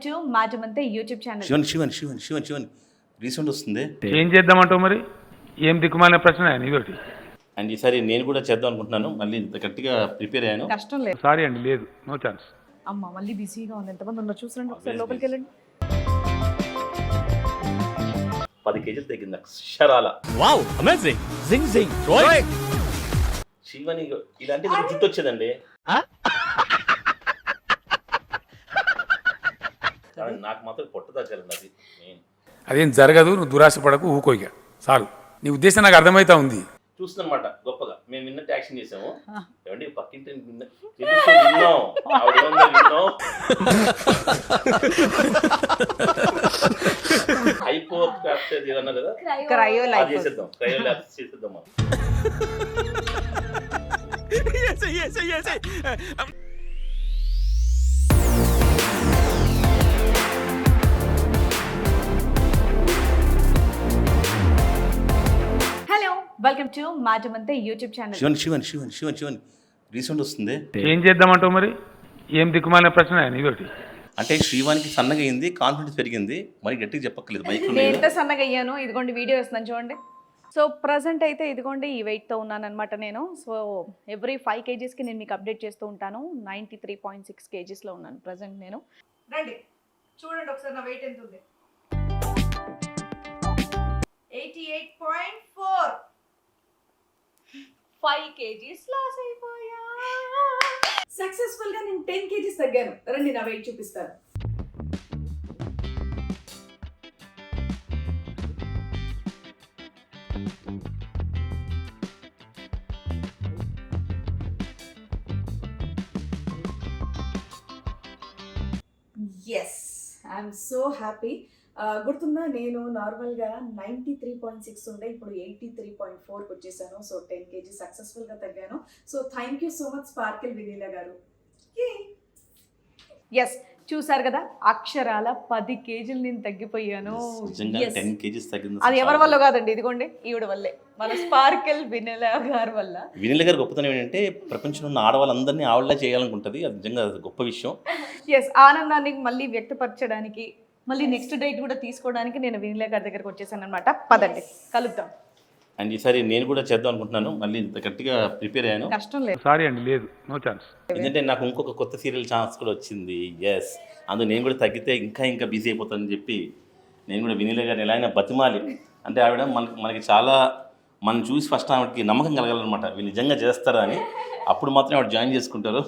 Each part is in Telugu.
To Matamanthe YouTube channel. Shivan recent వస్తుంది. ఏం చేద్దామంటావు మరి? ఏం దిక్కుమాలిన ప్రశ్న నీతోటి. అండ్ ఈసారి నేను కూడా చేద్దాం అనుకుంటున్నాను. మళ్ళీ ఇంత గట్టిగా ప్రిపేర్ అయ్యాను. కష్టం లేదు. సారీ అండి, లేదు, నో ఛాన్స్. అమ్మ మళ్ళీ బిజీగా ఉంది. ఎంతమంది ఉన్నారు చూసరండి ఒకసారి, లోపలికి వెళ్ళండి. 10 కేజీలు తగ్గింది అక్షరాల. వావ్ అమేజింగ్ జింగ్ జింగ్ రోయ్. శివని ఇలాంటి జుట్టు వచ్చేదండి. కానీ నాకు మాత్రం పొట్ట తగ్గాలండి. అది మెయిన్. అదేం జరగదు, నువ్వు దురాశ పడకు, ఊకోయిక చాలు. నీ ఉద్దేశం నాకు అర్థమవుతా ఉంది. చూస్తుందన్నమాట గొప్పగా. మేము విన్నట్టు యాక్షన్ చేసాము. ఏమండి పక్కింటి విన్నాం, హైపో ఏదన్నా కదా, అది చేసేద్దాం. క్రయో ల్యాబ్స్ చేసేద్దాం మనం. Hello, welcome to Matamanthe YouTube channel. Shivan recent వస్తుంది. ఏం చేద్దామంటావు మరి? ఏం దిక్కుమాలిన ప్రశ్న నీతోటి. అంటే శ్రీవానికి సన్నగా అయింది, కాన్ఫిడెన్స్ పెరిగింది. మరి గట్టిగా చెప్పక్కర్లేదు. నేను ఎంత సన్నగా అయ్యాను, ఇదిగోండి వీడియో వస్తున్నాను చూడండి. సో ప్రజెంట్ అయితే ఇదిగోండి ఈ వెయిట్తో ఉన్నాను అనమాట నేను. సో ఎవ్రీ 5 kgsకి నేను మీకు అప్డేట్ చేస్తూ ఉంటాను. 93.6 kgsలో ఉన్నాను ప్రజెంట్ నేను. రండి చూడండి ఒకసారి నా వెయిట్ ఎంత ఉంది. 88.4. 5 kgs లాస్ అయిపోయా. సక్సెస్ఫుల్ గా నేను 10 kgs తగ్గాను. రండి నా వెయిట్ చూపిస్తాను. Yes, I'm so happy. గుర్తుందా, నేను నార్మల్గా 93.6 ఉండే, ఇప్పుడు 83.4కి వచ్చేసాను. సో 10 kg సక్సెస్ఫుల్గా తగ్గాను. So thank you so much sparkle vanilla గారు. ఎస్, చూసారు కదా, అక్షరాల 10 kgs నేను తగ్గిపోయాను. అది ఎవరి వల్ల కాదండి, ఇదిగోండి ఈవిడ వల్లే, మన స్పార్కిల్ వెనిలా గారి వల్ల. వెనిలా గారి గొప్పతనం ఏంటంటే ప్రపంచంలో ఉన్న ఆడవాళ్ళందరినీ ఆవిడలా చేయాలనుకుంటుంది. అది నిజంగా గొప్ప విషయం. ఎస్, ఆనందాన్ని మళ్ళీ వ్యక్తపరచడానికి, మళ్ళీ నెక్స్ట్ డేట్ కూడా తీసుకోవడానికి నేను వెనిలా గారి దగ్గరకు వచ్చేసాను అనమాట. పదండి కలుద్దాం. అండ్ ఈసారి నేను కూడా చేద్దాం అనుకుంటున్నాను. మళ్ళీ ఇంత గట్టిగా ప్రిపేర్ అయ్యాను. కష్టం లేదు. సారీ అండి, లేదు, నో ఛాన్స్. ఎందుకంటే నాకు ఇంకొక కొత్త సీరియల్ ఛాన్స్ కూడా వచ్చింది. ఎస్, అందులో నేను కూడా తగ్గితే ఇంకా బిజీ అయిపోతానని చెప్పి నేను కూడా వెనిలా గారిని ఎలా అయినా బతిమాలి. అంటే ఆవిడ మనకి చాలా, మనం చూసి ఫస్ట్ ఆవిడకి నమ్మకం కలగాలన్నమాట. వీళ్ళు నిజంగా చేస్తారా అని. అప్పుడు మాత్రం ఆవిడ జాయిన్ చేసుకుంటారు.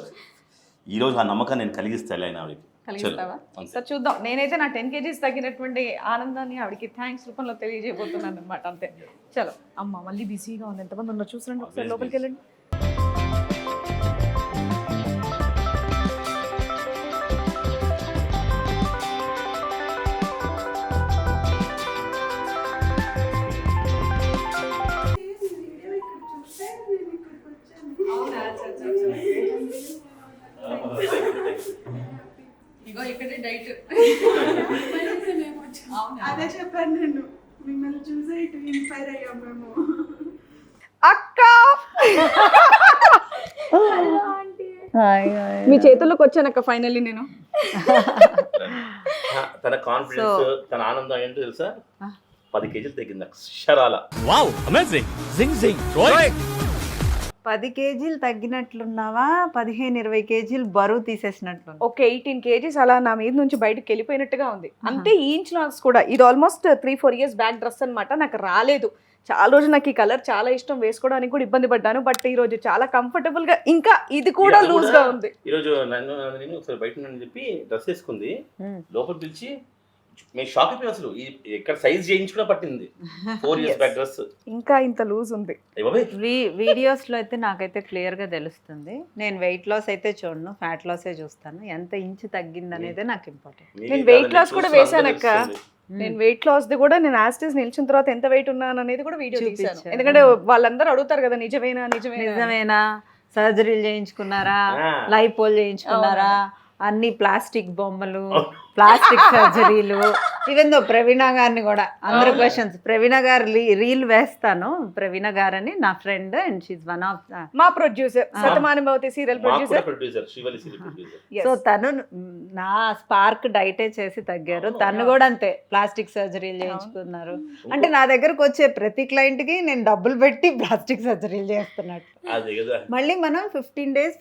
ఈరోజు ఆ నమ్మకాన్ని నేను కలిగిస్తాను ఆయన ఆవిడకి. కలిగిస్తావా? సరే చూద్దాం. నేనైతే నా 10 kgs తగ్గినటువంటి ఆనందాన్ని ఆవిడకి థ్యాంక్స్ రూపంలో తెలియజేయబోతున్నాను అనమాట. అంతే. చలో. అమ్మ మళ్ళీ బిజీగా ఉంది. ఎంతమంది ఉన్నారు చూసరండి ఒకసారి, లోపలికి వెళ్ళండి. ఇగో ఇక్కడే డైట్. అదే చెప్పాను నేను, మిమ్మల్ని చూసే ఇటు ఇన్స్పైర్ అయ్యాం మేము. అక్క మీ చేతుల్లోకి వచ్చానక్క ఫైనల్లీ నేను. తన కాన్ఫిడెన్స్, తన ఆనందం ఏంటో తెలుసా? 10 కేజీలు తగ్గింది అక్షరాల. వావ్ అమేజింగ్ జింగ్ జింగ్ రోయ్. 10 kgs తగ్గినట్లున్నావా? 15-20 kgs బరువు తీసేసినట్లు. ఒక 18 kgs అలా నా మీద నుంచి బయటకు వెళ్ళిపోయినట్టుగా ఉంది. అంటే ఈ ఇంచ్ లాస్ కూడా. ఇది ఆల్మోస్ట్ 3-4 years బ్యాక్ డ్రెస్ అనమాట. నాకు రాలేదు చాలా రోజు. నాకు ఈ కలర్ చాలా ఇష్టం, వేసుకోవడానికి కూడా ఇబ్బంది పడ్డాను. బట్ ఈ రోజు చాలా కంఫర్టబుల్ గా, ఇంకా ఇది కూడా లూజ్ గా ఉంది. ఈ రోజు నేను ఒకసారి బయట ఉన్నానని చెప్పి డ్రెస్ వేసుకుంది, లోపల పిలిచి మేము షాక్ అయిపోయి అసలు ఎక్కడ సైజ్ చేయించుకున్నా పట్టింది. 4 years బ్యాక్ డ్రెస్ ఇంకా ఇంత లూజ్ ఉంది. వీడియోస్ లో అయితే నాకైతే క్లియర్ గా తెలుస్తుంది. నేను వెయిట్ లాస్ అయితే చూడను, ఫ్యాట్ లాసే చూస్తాను. ఎంత ఇంచు తగ్గింది అనేది నాకు ఇంపార్టెంట్. నేను వెయిట్ లాస్ కూడా వేసానక్క. నేను వెయిట్ లాస్ ది కూడా నేను యాస్టిస్ నిలిచిన తర్వాత ఎంత వెయిట్ ఉన్నాను అనేది కూడా వీడియో తీశాను. ఎందుకంటే వాళ్ళందరూ అడుగుతారు కదా, నిజమేనా, సర్జరీలు చేయించుకున్నారా, లైపోల్ చేయించుకున్నారా, అన్ని ప్లాస్టిక్ బొమ్మలు, ప్లాస్టిక్ సర్జరీలు, ఈవెన్ దో ప్రవీణ గారిని కూడా అందరు క్వశ్చన్స్ ప్రవీణ గారు రీల్ వేస్తాను. ప్రవీణ గారని నా friend and she one of మా producer Shatamanambhavati serial producer. Producer Shivali serial producer. So తను నా స్పార్క్ డైటే చేసి తగ్గారు. తను కూడా అంతే ప్లాస్టిక్ సర్జరీలు చేయించుకున్నారు. అంటే నా దగ్గరకు వచ్చే ప్రతి క్లయింట్ కి నేను డబ్బులు పెట్టి ప్లాస్టిక్ సర్జరీలు చేస్తున్నట్టు. అదే కదా. మళ్ళీ మనం 15 days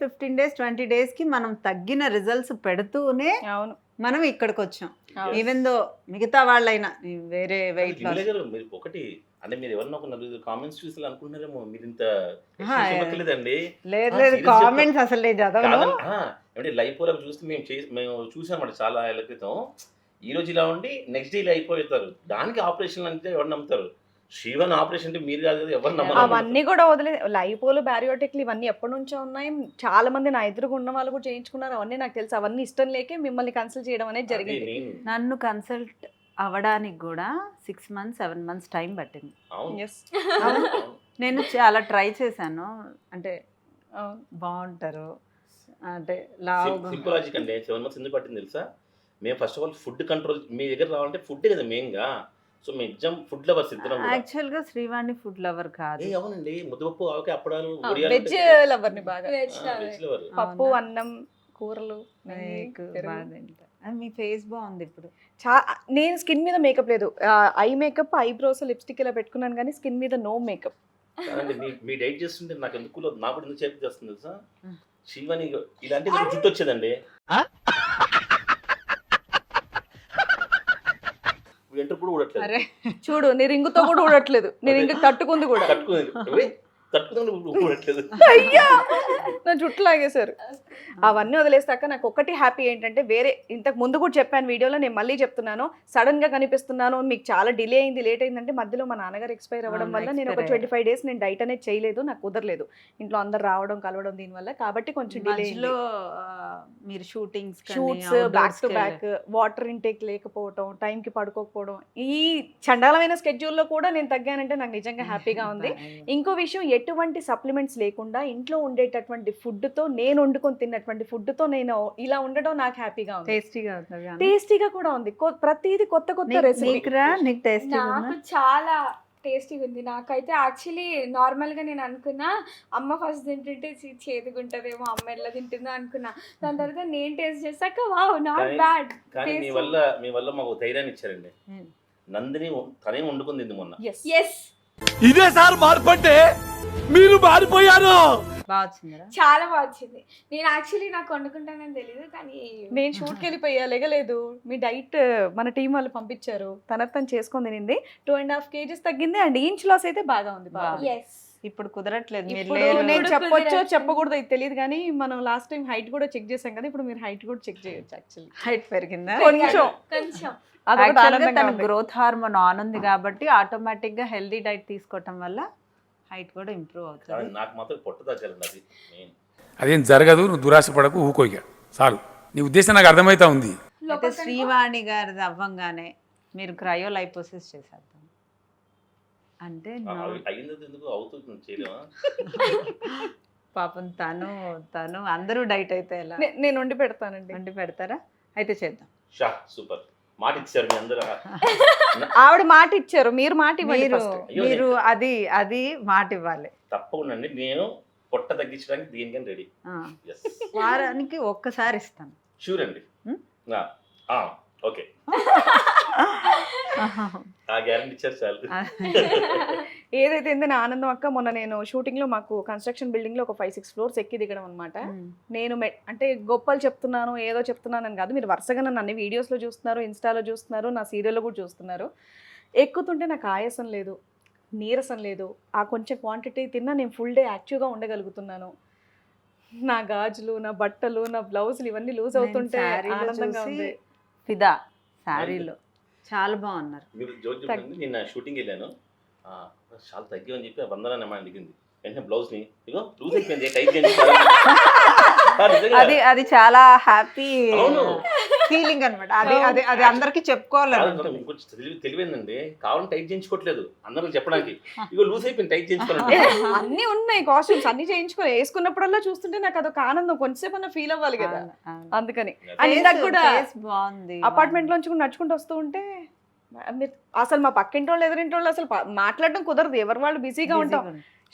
20 days కి మనం తగ్గిన రిజల్ట్స్ పెడుతూనే అవును మనం ఇక్కడికి వచ్చాం. ఈవెన్ దో మిగతా వాళ్ళైనా వేరే వెయిట్ విమల గారు, మీరు ఒకటి అంటే మీరు ఎవరన్నా ఒక నలుగురు కామెంట్స్ చూసి అనుకుంటున్నారేమో మీరు ఇంత లేదండి. లేదు లేదు కామెంట్స్ అసలు నేను చదవను. అంటే లైఫ్ లో చూస్తే మేము చూసామంట చాలా ఏళ్ళ క్రితం. ఈ రోజు ఇలా ఉండి నెక్స్ట్ డే ఇలా అయిపోతారు. దానికి ఆపరేషన్ అంటే ఎవరు నమ్ముతారు? శివన్ ఆపరేషన్ అంటే మీరు కాదు కదా, ఎవరు నమ్మరు. అవన్నీ కూడా వదిలే లైపోలు బ్యారియోటిక్లు ఇవన్నీ ఎప్పటి నుంచో ఉన్నాయి. చాలా మంది నా ఎదురుగా ఉన్న వాళ్ళు కూడా చేయించుకున్నారు. అవన్నీ నాకు తెలుసు. అవన్నీ ఇష్టం లేకే మిమ్మల్ని కన్సల్ట్ చేయడం అనేది జరిగింది. నన్ను కన్సల్ట్ అవ్వడానికి కూడా 6 months 7 months టైం పట్టింది. Yes. నేను చాలా ట్రై చేశాను. అంటే బాగుంటారు అంటే సింపుల్ లాజిక్ అండి. 7 months ఎందుకు పట్టింది తెలుసా? మేము first of all food control మీ దగ్గర రావాలంటే ఫుడ్ కదా మెయిన్గా. సో మీ ఎగ్జామ్ ఫుడ్ లవర్స్ ఇద్దరం. యాక్చువల్ గా శ్రీవాణి ఫుడ్ లవర్ కాదు. అవునండి, ముద్దపప్పు ఆవకాయ అప్పడాలు వెజ్ లవర్ ని బాగా. Veg lover. పప్పు అన్నం కూరలు మీ ఫేస్ బాగుంది ఇప్పుడు. నేను స్కిన్ మీద మేకప్ లేదు. ఐ మేకప్ ఐబ్రోస్ లిప్స్టిక్ ఇలా పెట్టుకున్నాను కానీ స్కిన్ మీద నో మేకప్. మీ డైట్ చేస్తుంటే నాకు ఎందుకు నాకు ఎందుకు చేపి చేస్తుంది తెలుసా? శివని ఇలాంటి జుట్టు వచ్చేదండి. ఎంటర్ కూడా ఊడట్లేదు. చూడు నీ రింగుతో కూడా ఊడట్లేదు. నీ రింగు తట్టుకుంది కూడా. అయ్యా నా జుట్టు లాగేశారు. అవన్నీ వదిలేస్తాక నాకు ఒక్కటి హ్యాపీ ఏంటంటే, వేరే ఇంతకు ముందు కూడా చెప్పాను వీడియోలో, నేను మళ్ళీ చెప్తున్నాను, సడన్ గా కనిపిస్తున్నాను, మీకు చాలా డిలే అయింది, లేట్ అయిందంటే మధ్యలో మా నాన్నగారు ఎక్స్పైర్ అవ్వడం వల్ల నేను ఒక 25 days నేను డైట్ అనేది చేయలేదు. నాకు కుదరలేదు. ఇంట్లో అందరు రావడం కలవడం దీనివల్ల, కాబట్టి కొంచెం డిలే. మీరు shoots back to back, water intake లేకపోవడం, టైంకి పడుకోకపోవడం, ఈ చండాలమైన స్కెడ్యూల్లో కూడా నేను తగ్గానంటే నాకు నిజంగా హ్యాపీగా ఉంది. ఇంకో విషయం, ఎటువంటి సప్లిమెంట్స్ లేకుండా ఇంట్లో ఉండేటటువంటి ఫుడ్తో, నేను వండుకొని తిన్నటువంటి ఫుడ్తో నేను ఇలా ఉండడం నాకు హ్యాపీగా ఉంది. టేస్టీగా కూడా ఉంది. ప్రతిదీ కొత్త కొత్త రెసిపీ. నాకు చాలా టేస్టీగా ఉంది. నాకైతే యాక్చువల్లీ నార్మల్గా నేను అనుకున్నా అమ్మ ఫస్ట్ తింటుంటే చేదుగుంటుందేమో, అమ్మ ఎలా తింటుందో అనుకున్నా. దాని తర్వాత నేను టేస్ట్ చేశాక వావ్ నాట్ బ్యాడ్. కానీ మీ వల్ల మాకు ధైర్యాన్ని ఇచ్చారండి. నందిని తనే వండుకుంది మొన్న. ఎస్ ఇదే సార్ మార్పు అంటే, మీరు మారిపోయారు. చాలా బాగా వచ్చింది. నేను యాక్చువల్లీ నాకు వండుకుంటానని తెలియదు, కానీ నేను షూట్కి వెళ్ళిపోయా, లేగలేదు. మీ డైట్ మన టీం వాళ్ళు పంపించారు, తను చేసుకొని తినింది. 2.5 kgs తగ్గింది. అండ్ ఇంచ్ లాస్ అయితే బాగా ఉంది. ఇప్పుడు కుదరట్లేదు. నేను చెప్పొచ్చో చెప్పకూడదు ఇది తెలియదు, కానీ మనం లాస్ట్ టైం హైట్ కూడా చెక్ చేసాం కదా, ఇప్పుడు మీరు హైట్ కూడా చెక్ చేయొచ్చు. యాక్చువల్లీ హైట్ పెరిగిందా? కొంచెం తన గ్రోత్ హార్మోన్ ఆన్ ఉంది కాబట్టి ఆటోమేటిక్ గా హెల్దీ డైట్ తీసుకోవటం వల్ల హైట్ కూడా ఇంప్రూవ్ అవుతుంది. నాకు మాత్రం పొట్ట తగ్గాలండి. అది అదేం జరగదు, నువ్వు దురాశ పడకు, ఊకోయిక చాలు. నీ ఉద్దేశం నాకు అర్థమవుతా ఉంది. అయితే శ్రీవాణి గారిది అవ్వంగానే మీరు క్రయోలైపోసిస్ చేసేద్దాం అంటే పాపం తను అందరూ డైట్ అయితే ఎలా? నేను వండి పెడతానండి. వండి పెడతారా? అయితే చేద్దాం. సూపర్ మాట ఇచ్చారు మీ అందరూ. ఆవిడ మాట ఇచ్చారు, మీరు మాట మీరు అది మాట ఇవ్వాలి తప్పకుండా. నేను పొట్ట తగ్గించడానికి దీనికని రెడీ. వారానికి ఒక్కసారి ఇస్తాను. షూర్ అండి. ఓకే, ఆ గ్యారెంటీ ఇచ్చారు చాలు. ఏదైతే నా ఆనందం అక్క, మొన్న నేను షూటింగ్ లో మాకు కన్స్ట్రక్షన్ బిల్డింగ్ లో ఒక 5-6 floors ఎక్కి దిగడం అనమాట. నేను అంటే గొప్పలు చెప్తున్నాను, ఏదో చెప్తున్నాను అని కాదు, మీరు వరుసగా నన్ను అన్ని వీడియోస్ లో చూస్తున్నారు, ఇన్స్టాలో చూస్తున్నారు, నా సీరియల్లో కూడా చూస్తున్నారు. ఎక్కుతుంటే నాకు ఆయాసం లేదు, నీరసం లేదు. ఆ కొంచెం క్వాంటిటీ తిన్నా నేను ఫుల్ డే యాక్టివ్గా ఉండగలుగుతున్నాను. నా గాజులు, నా బట్టలు, నా బ్లౌజులు ఇవన్నీ లూజ్ అవుతుంటే ఆనందంగా ఉంది. ఫిదా శారీలో చాలా బాగున్నారు. మీరు జోక్ చెప్పండి. నిన్న షూటింగ్ వెళ్ళాను, చాలా తగ్గామని చెప్పి వందన అమ్మాయి అడిగింది. వెంటనే బ్లౌజ్ ని ఇగో లూజ్ అయిపోయింది, టైట్ చేయండి. అది చాలా హ్యాపీ ఫీలింగ్ అనమాట. అది అందరికి చెప్పుకోవాలి. తెలివైందండి, కావాలని టైట్ చేయించుకోవట్లేదు, అందరికి చెప్పడానికి ఇగో లూజ్ అయిపోయింది, టైట్ చేయించుకోవాలి. అన్ని ఉన్నాయి కాస్ట్యూమ్స్, అన్ని చేయించుకోవాలి. వేసుకున్నప్పుడల్లా చూస్తుంటే నాకు అదొక ఆనందం, కొంచెంసేపు అన్న ఫీల్ అవ్వాలి కదా, అందుకని. అండ్ ఇందాక కూడా బాగుంది. అపార్ట్మెంట్ లోంచి కూడా నడుచుకుంటూ వస్తూ ఉంటే మీరు అసలు మా పక్కింటి వాళ్ళు ఎదురింటి వాళ్ళు అసలు మాట్లాడడం కుదరదు, ఎవరు వాళ్ళు బిజీగా ఉంటాం.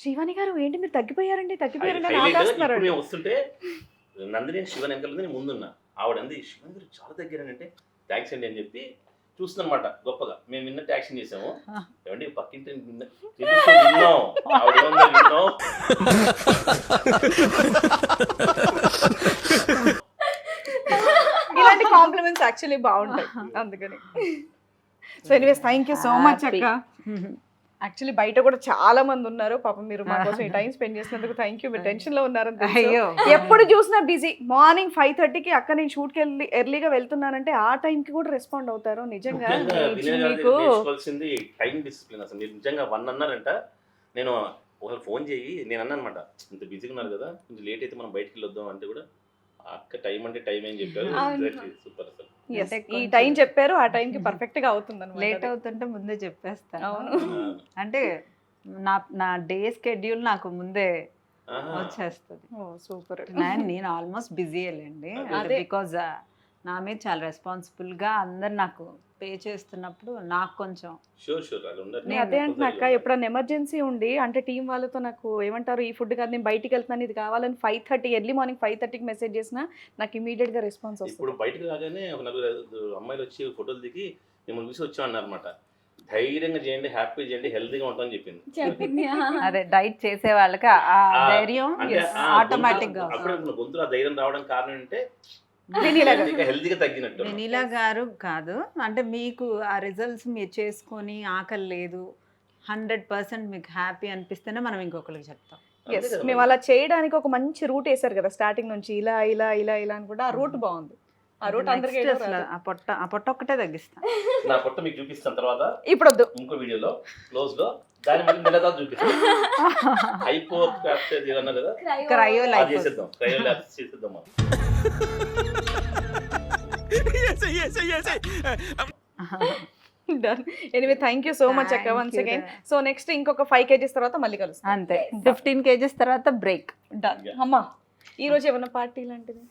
శ్రీవాణి గారు ఏంటి మీరు తగ్గిపోయారండి తగ్గిపోయారండి అని ఆపేస్తున్నారు. ఇప్పుడు మేము వస్తుంటే నందిని శివన్ వెనకాల ఉంది, నేను ముందున్నా. ఆవిడ అంది శివన్ గారు చాలా దగ్గరంటే థ్యాంక్స్ అండి అని చెప్పి చూస్తుందన్నమాట గొప్పగా. మేము విన్నట్టు యాక్షన్ చేసాము. ఏమండి పక్కింటి విన్నాం, ఆవిడ ఏమన్నా విన్నాం. ఇలాంటి కాంప్లిమెంట్స్ యాక్చువల్లీ బాగుంటాయి అందుకని. So anyways thank you so much అక్క. యాక్చువల్లీ బయట కూడా చాలా మంది ఉన్నారు పాపం, మీరు మా కోసం ఈ టైం స్పెండ్ చేసినందుకు థ్యాంక్ యూ. మీరు టెన్షన్ లో ఉన్నారని అయ్యో. ఎప్పుడు చూసినా బిజీ. మార్నింగ్ 5:30కి అక్క నేను షూట్కి వెళ్ళి ఎర్లీగా వెళ్తున్నానంటే ఆ టైంకి కూడా రెస్పాండ్ అవుతారు. నిజంగా మీకు నేర్చుకోవాల్సింది టైం డిసిప్లిన్. అసలు మీరు నిజంగా 1 అన్నారంట, నేను ఒకసారి ఫోన్ చేయి నేను అన్నా అనమాట, ఇంత బిజీగా ఉన్నారు కదా కొంచెం లేట్ అయితే మనం బయటికి వెళ్ళొద్దాం అంటే కూడా అక్క టైం అంటే టైం ఏం చెప్పారు. సూపర్ అసలు. Yes, ఈ టైం చెప్పారు, ఆ టైంకి పర్ఫెక్ట్ గా అవుతుంది అనమాట. లేట్ అవుతుంటే ముందే చెప్పేస్తాను. అవును. అంటే నా డే స్కెడ్యూల్ నాకు ముందే ఆహా. వచ్చేస్తుంది. ఓ సూపర్. నేను ఆల్మోస్ట్ బిజీ లేండి, అదే. బికాజ్ నా మీద చాలా రెస్పాన్సిబుల్ గా అందరు నాకు పే చేస్తున్నప్పుడు నాకు కొంచెం షూర్ షూర్ అలా ఉండదు. నేను అదే అంటున్నా అక్క, ఎప్పుడైనా ఎమర్జెన్సీ ఉండి అంటే టీం వాళ్ళతో నాకు ఏమంటారు ఈ ఫుడ్ కాదు నేను బయటికి వెళ్తున్నాను ఇది కావాలని 5:30 ఎర్లీ మార్నింగ్ 5:30కి మెసేజ్ చేసినా నాకు ఇమీడియట్ గా రెస్పాన్స్ ఇప్పుడు వస్తుంది. బయటకు రాగానే ఒక 4 అమ్మాయిలు వచ్చి ఫోటోలు దిగి మిమ్మల్ని చూసి వచ్చాం అన్నారన్నమాట. ధైర్యంగా చేయండి, హ్యాపీ చేయండి, హెల్తీగా ఉంటామని చెప్పింది. చెప్పింది. అదే డైట్ చేసే వాళ్ళకి ఆ ధైర్యం ఆటోమేటిక్ గా అప్పుడు గొంతులో ఆ ధైర్యం రావడానికి కారణం అంటే వెనీలా హెల్తీగా తగ్గినట్టు. వెనీలా గారు కాదు, అంటే మీకు ఆ రిజల్ట్స్ మీరు చేసుకొని ఆకలి లేదు 100% మీకు హ్యాపీ అనిపిస్తేనే మనం ఇంకొకరికి చెప్తాం. ఎస్, మేము అలా చేయడానికి ఒక మంచి రూట్ వేసారు కదా స్టార్టింగ్ నుంచి, ఇలా ఇలా ఇలా ఇలా అని కూడా ఆ రూట్ బాగుంది. ఆ రూట్ అందరికీ Next అసలు ఆ పొట్ట ఒక్కటే తగ్గిస్తాం. నా పొట్ట మీకు చూపిస్తాను తర్వాత ఇప్పుడు వద్దు. ఇంకో వీడియోలో క్లోజ్ లో దాని మళ్ళీ నెల తర్వాత చూపిస్తాను. హైపో అన్నారు కదా, క్రయో అది లైఫ్ చేసేద్దాం, క్రయో ల్యాబ్స్ చేసేద్దాం మనం. Done. Anyway thank you so much అక్క వన్స్ అగైన్. సో నెక్స్ట్ ఇంకొక 5 kgs తర్వాత మళ్ళీ కలుస్తాం. అంతే, 15 kgs తర్వాత బ్రేక్. డన్. అమ్మా ఈ రోజు ఏమైనా పార్టీ లాంటిది?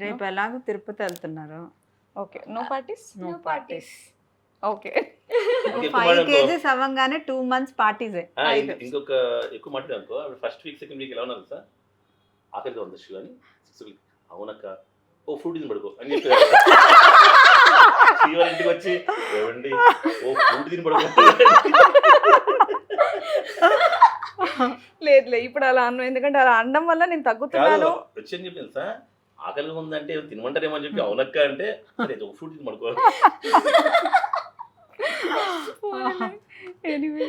రేపు ఎలాగో తిరుపతి వెళ్తున్నారు. Okay, no parties. No parties. Okay. 5 kgs అవ్వగానే 2 months పార్టీసే. ఇంకొక ఎక్కువ మాట్లాడు అనుకో, ఫస్ట్ వీక్ సెకండ్ వీక్ ఎలా ఉన్నారు సార్, ఆకలిగా ఉంది శివ అని, అవునక్క ఓ ఫుడ్ తిని పడుకో అని చెప్పారు. శివ ఇంటికి వచ్చి ఏమండి ఓ ఫుడ్ తిని పడుకో. లేదులే ఇప్పుడు అలా అన్ను, ఎందుకంటే అలా అనడం వల్ల నేను తగ్గుతున్నాను. వచ్చి అని చెప్పింది సార్, ఆకలిగా ఉందంటే తినమంటారేమో అని చెప్పి అవునక్క అంటే సరే ఓ ఫుడ్ తిని పడుకో. Anyway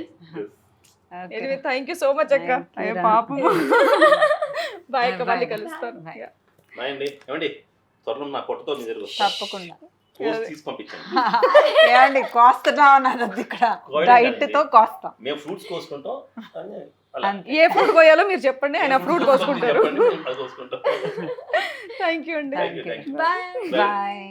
thank you so much అక్క. అయ్యో పాపం. బాయ్ అక్క, మళ్ళీ కలుస్తాను. బాయ్ అండి. ఏమండి త్వరలో నా పొట్టతో మీ దగ్గర తప్పకుండా పోస్ట్ తీసి పంపించాను. ఏమండి కోస్తా అన్నది ఇక్కడ డైట్ తో కోస్తాం. మేము ఫ్రూట్స్ కోసుకుంటాం కానీ అలా ఏ ఫ్రూట్ కోయాలో మీరు చెప్పండి, ఆయన ఫ్రూట్ కోసుకుంటారు. చెప్పండి, మేము అది కోసుకుంటాం. థ్యాంక్ యూ అండి. Thank you. Bye. బాయ్.